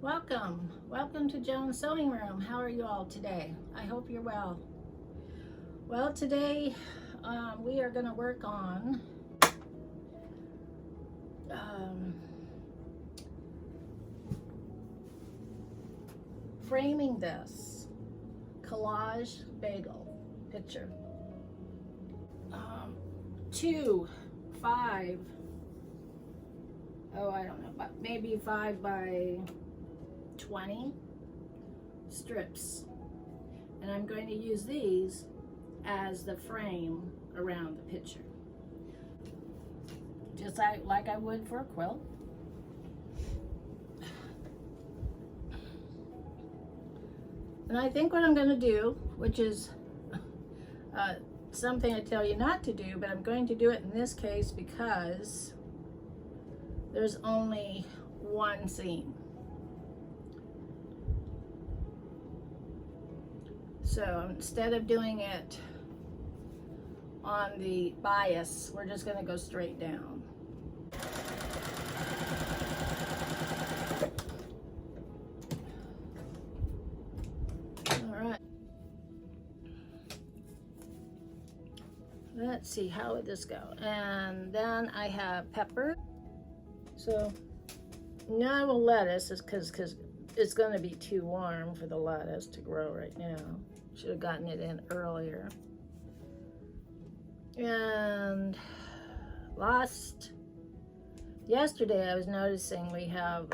Welcome to Joan's Sewing Room. How are you all today? I hope you're well. Well, today we are going to work on framing this collage bagel picture. 5 by 20 strips, and I'm going to use these as the frame around the picture, just like I would for a quilt. And I think what I'm going to do, which is something I tell you not to do, but I'm going to do it in this case because there's only one seam. So instead of doing it on the bias, we're just going to go straight down. All right. Let's see, how would this go? And then I have pepper. So now lettuce is because it's going to be too warm for the lettuce to grow right now. Should have gotten it in earlier. And yesterday I was noticing we have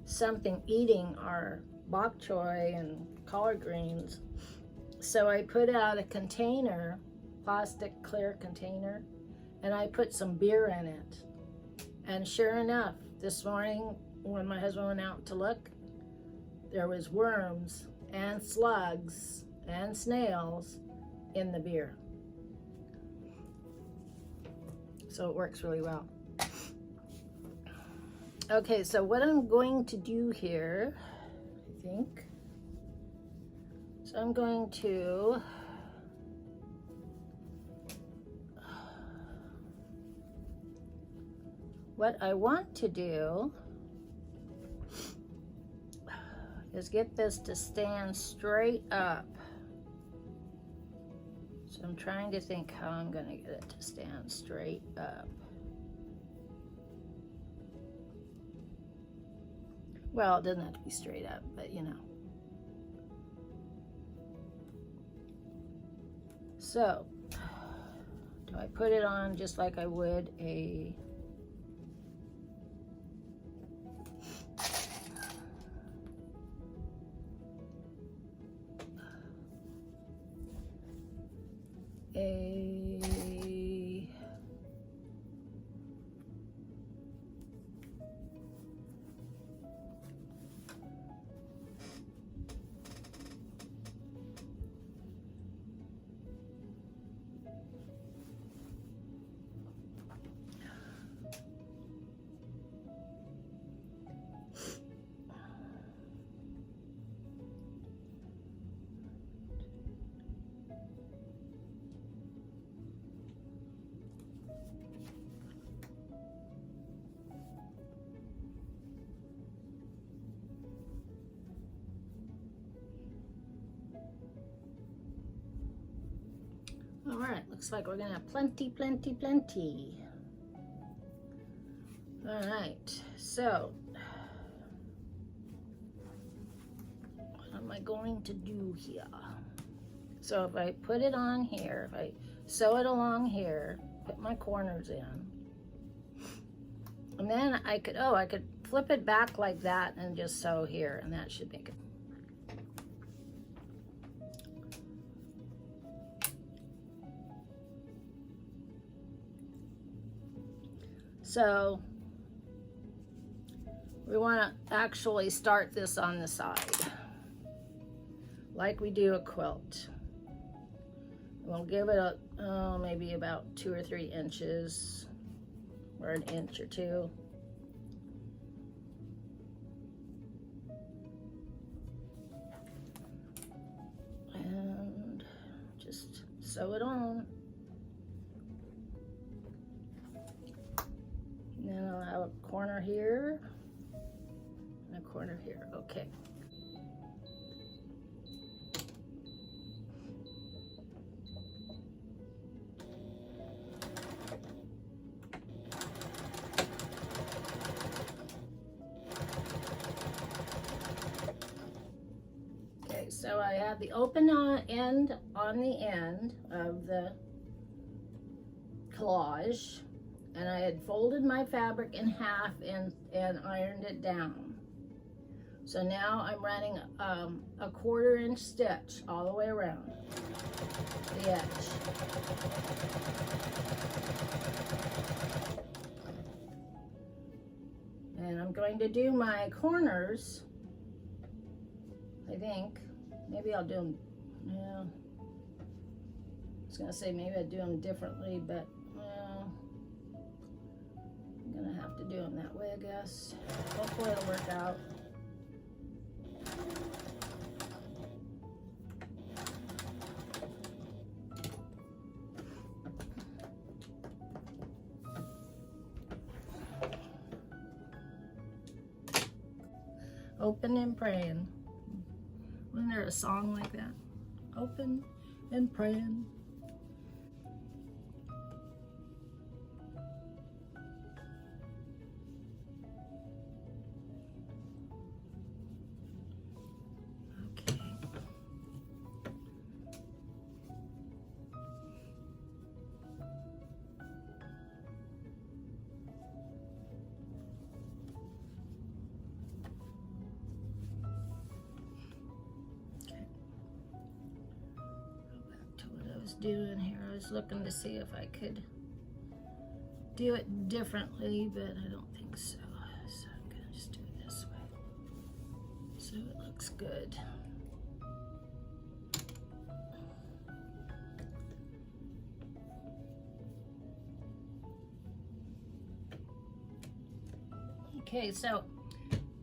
something eating our bok choy and collard greens. So I put out a container, plastic clear container, and I put some beer in it. And sure enough, this morning when my husband went out to look, there was worms and slugs and snails in the beer. So it works really well. Okay, so what I'm going to do here, I think, so I'm going to what I want to do is get this to stand straight up. So I'm trying to think how I'm going to get it to stand straight up. Well, it doesn't have to be straight up, but you know. So, do I put it on just like I would a all right, looks like we're gonna have plenty. All right, so what am I going to do here? So if I put it on here, if I sew it along here, put my corners in, and then I could flip it back like that and just sew here, and that should make it. So we want to actually start this on the side, like we do a quilt. We'll give it a, maybe about 2 or 3 inches, or an inch or 2. And just sew it on. And then I'll have a corner here, and a corner Okay. Okay, so I have the open end on the end of the collage, and I had folded my fabric in half and ironed it down. So now I'm running a 1/4 inch stitch all the way around the edge. And I'm going to do my corners, I think. Maybe I'll do them, yeah. I was gonna say maybe I'd do them differently, but I'm gonna have to do them that way, I guess. Hopefully it'll work out. Open and praying. Wasn't there a song like that? Open and praying. Okay. Doing here, I was looking to see if I could do it differently, but I don't think so. So I'm gonna just do it this way so it looks good. Okay, so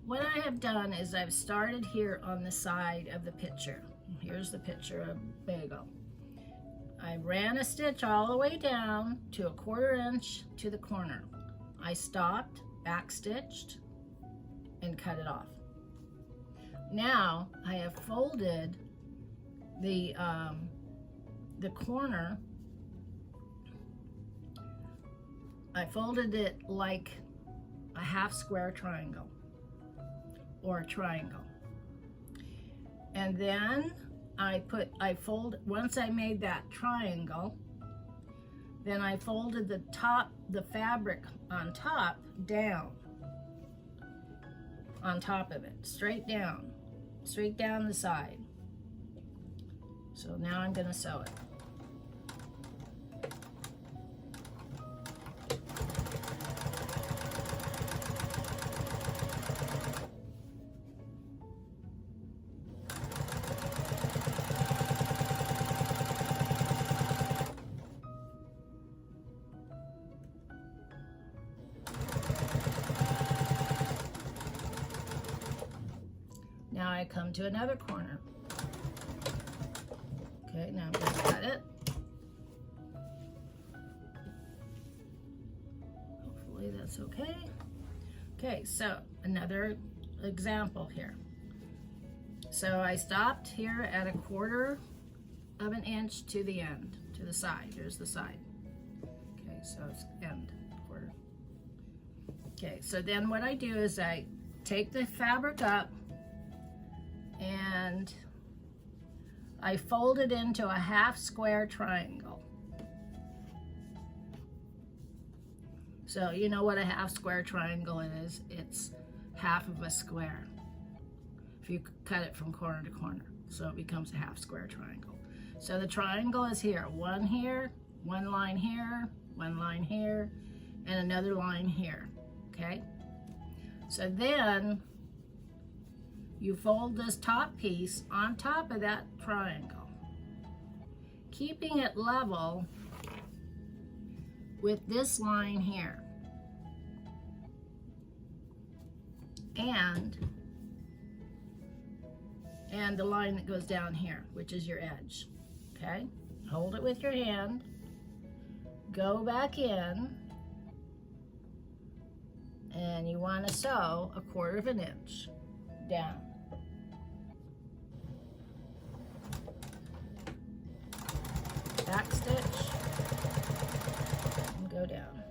what I have done is I've started here on the side of the picture. Here's the picture of Bagel. I ran a stitch all the way down to a 1/4 inch to the corner. I stopped, back stitched, and cut it off. Now I have folded the corner. I folded it like a 1/2 square triangle or a triangle, and then once I made that triangle, then I folded the fabric on top down, on top of it, straight down the side. So now I'm gonna sew it. Now I come to another corner. Okay, now I'm going to cut it. Hopefully that's okay. Okay, so another example here. So I stopped here at a 1/4 of an inch to the end, to the side. Here's the side. Okay, so it's end, 1/4. Okay, so then what I do is I take the fabric up and I fold it into a 1/2 square triangle. So you know what a 1/2 square triangle is? It's 1/2 of a square if you cut it from corner to corner. So it becomes a 1/2 square triangle. So the triangle is here, one line here, one line here, and another line here, okay? So then you fold this top piece on top of that triangle, keeping it level with this line here and the line that goes down here, which is your edge, okay? Hold it with your hand, go back in, and you want to sew a 1/4 of an inch down. back stitch and go down.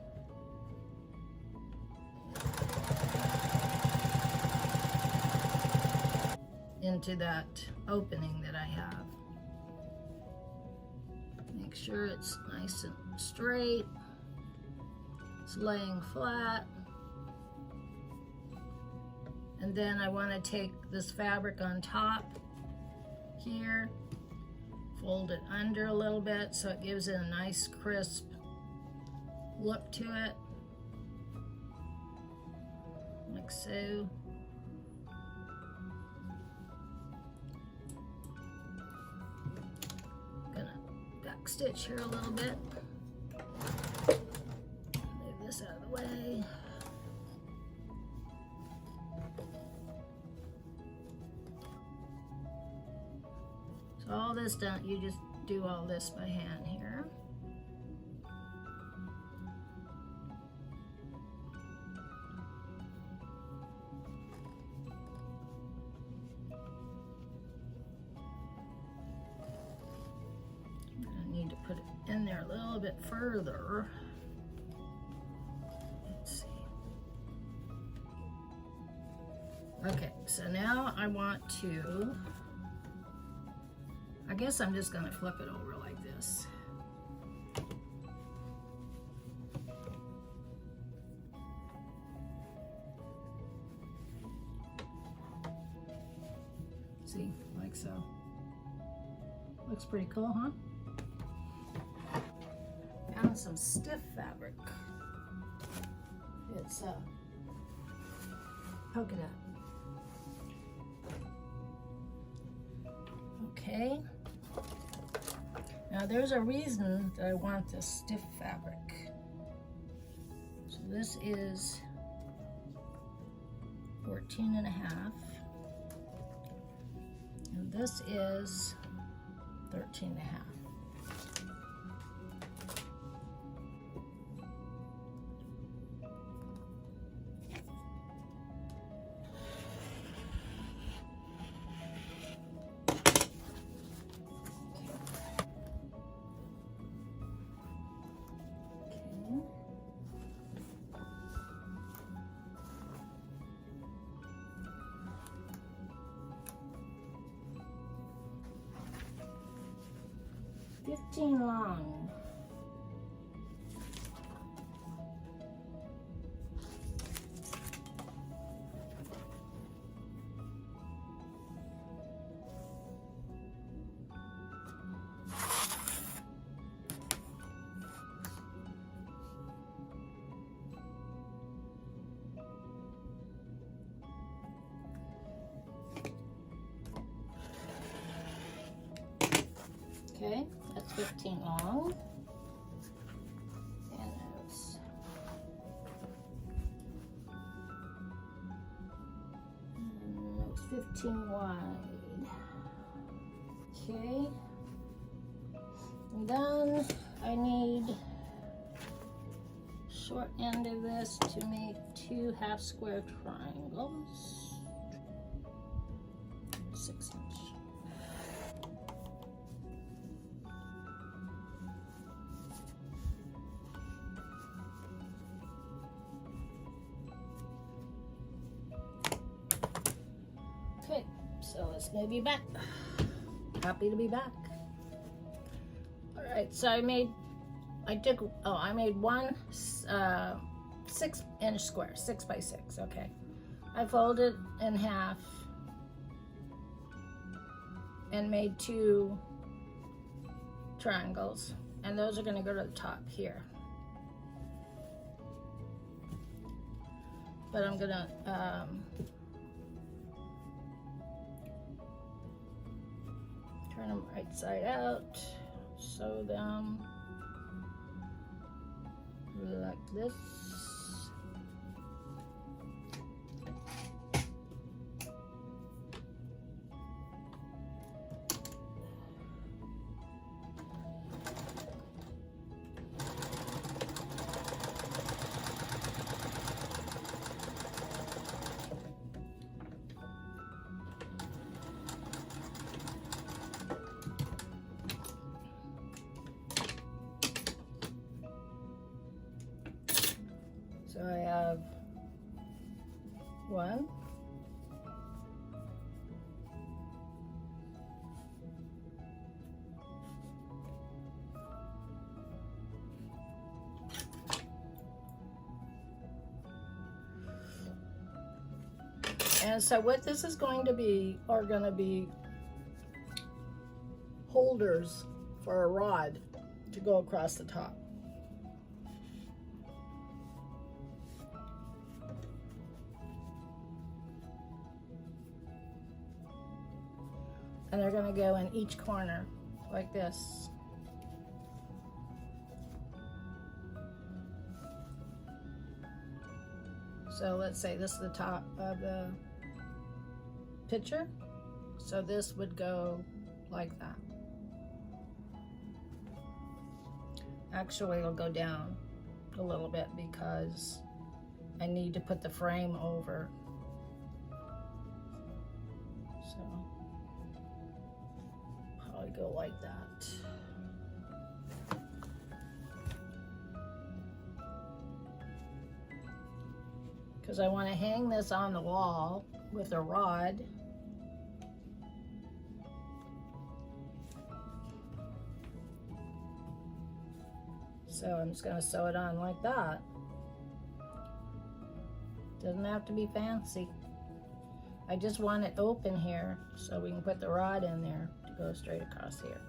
Into that opening that I have. Make sure it's nice and straight. It's laying flat. And then I want to take this fabric on top here, fold it under a little bit so it gives it a nice crisp look to it, like so. Gonna back stitch here a little bit. Move this out of the way. So all this done, you just do all this by hand here. I need to put it in there a little bit further. Let's see. Okay, so now I want to, I guess I'm just gonna flip it over like this. See, like so. Looks pretty cool, huh? Found some stiff fabric. It's polka dot. Okay. Now there's a reason that I want this stiff fabric. So this is 14.5. And this is 13.5. Long. Okay, that's 15 long. And that's 15 wide. Okay. And then I need short end of this to make 2 half square triangles. 6 inch. Okay, so let's move you back. Happy to be back. All right, so I made one 6 inch square, 6 by 6, okay. I folded in half and made 2 triangles, and those are gonna go to the top here. But I'm gonna turn them right side out, sew them like this. one. And so what this is going to be are going to be holders for a rod to go across the top. And they're going to go in each corner like this. So let's say this is the top of the pitcher. So this would go like that. Actually, it'll go down a little bit because I need to put the frame over. So probably go like that. Because I want to hang this on the wall with a rod. So I'm just going to sew it on like that. Doesn't have to be fancy. I just want it open here so we can put the rod in there to go straight across here.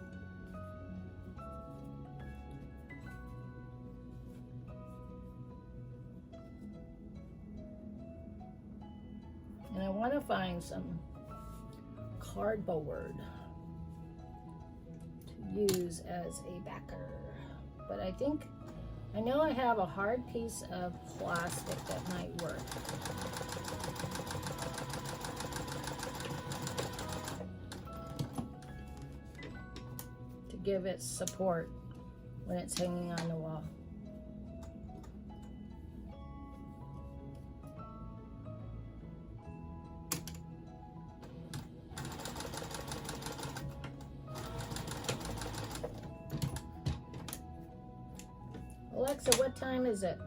And I want to find some cardboard to use as a backer. But I know I have a hard piece of plastic that might work. To give it support when it's hanging on the wall. Alexa, what time is it?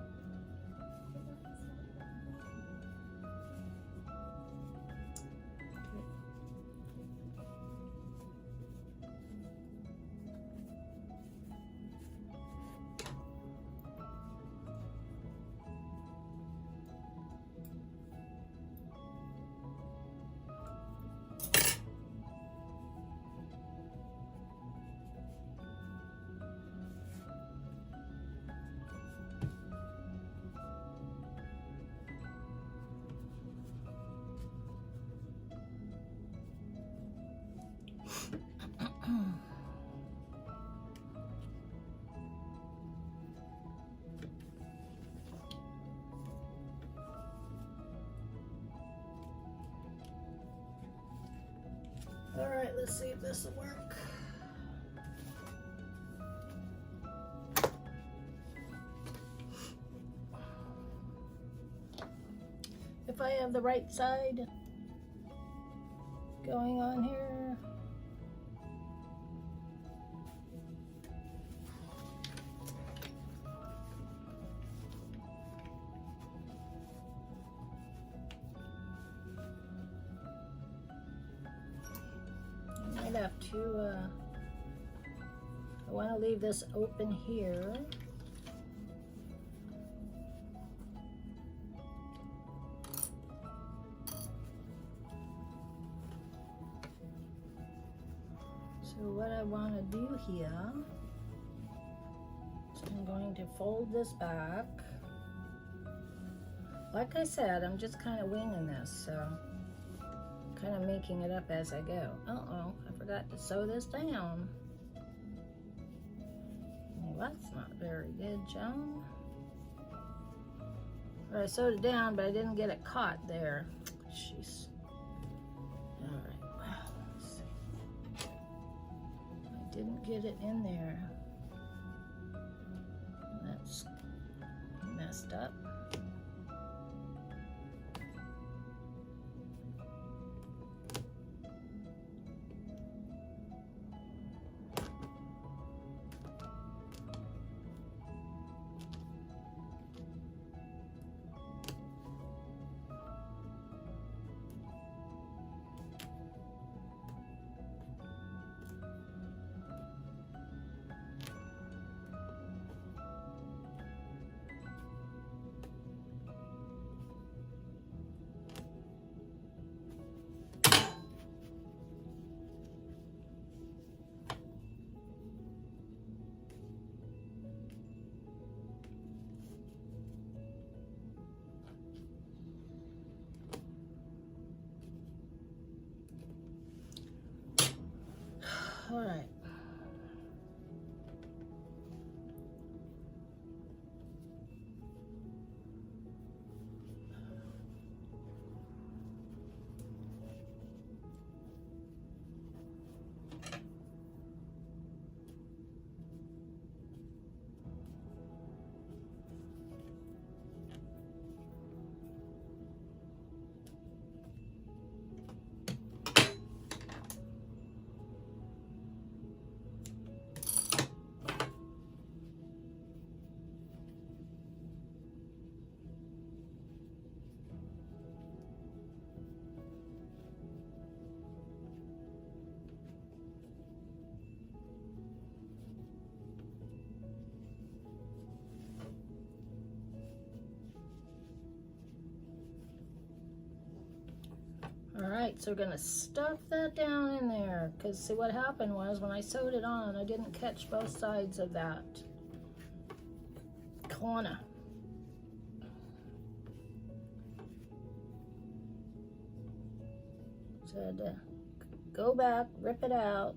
All right, let's see if this will work. If I have the right side going on here. I have to, I want to leave this open here. So what I want to do here is I'm going to fold this back. Like I said, I'm just kind of winging this, so kind of making it up as I go. Uh-oh, I forgot to sew this down. Well, that's not very good, Joan. Or I sewed it down, but I didn't get it caught there. Jeez. All right, well, let's see. I didn't get it in there. That's messed up. All right. All right, so we're gonna stuff that down in there, because see what happened was when I sewed it on, I didn't catch both sides of that corner. So I had to go back, rip it out,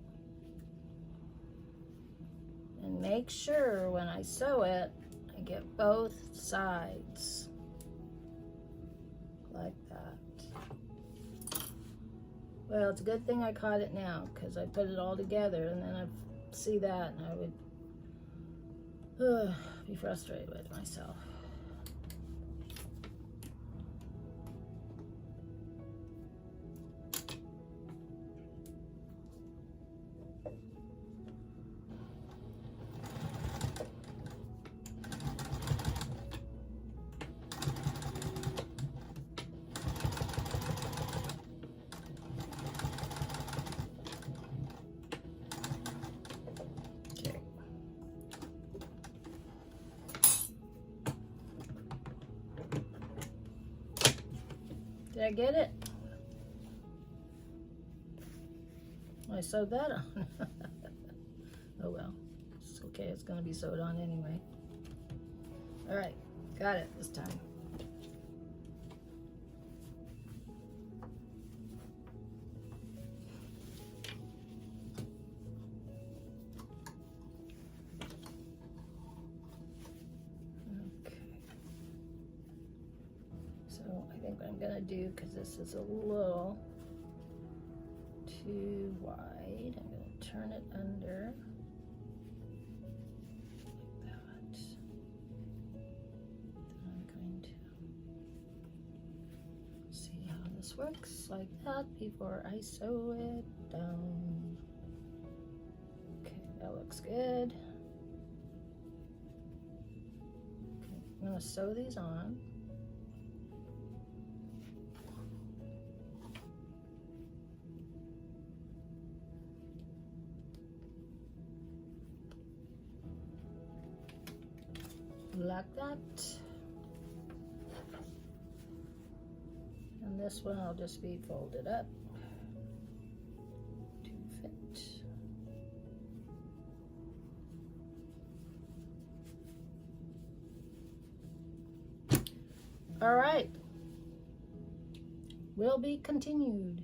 and make sure when I sew it, I get both sides like that. Well, it's a good thing I caught it now, because I put it all together and then I'd see that and I would be frustrated with myself. Did I get it? I sewed that on. Oh well, it's okay, it's gonna be sewed on anyway. All right, got it this time. I think what I'm gonna do, because this is a little too wide, I'm gonna turn it under like that. Then I'm going to see how this works like that before I sew it down. Okay, that looks good. Okay, I'm gonna sew these on. Like that, and this one I'll just be folded up to fit. All right, will be continued.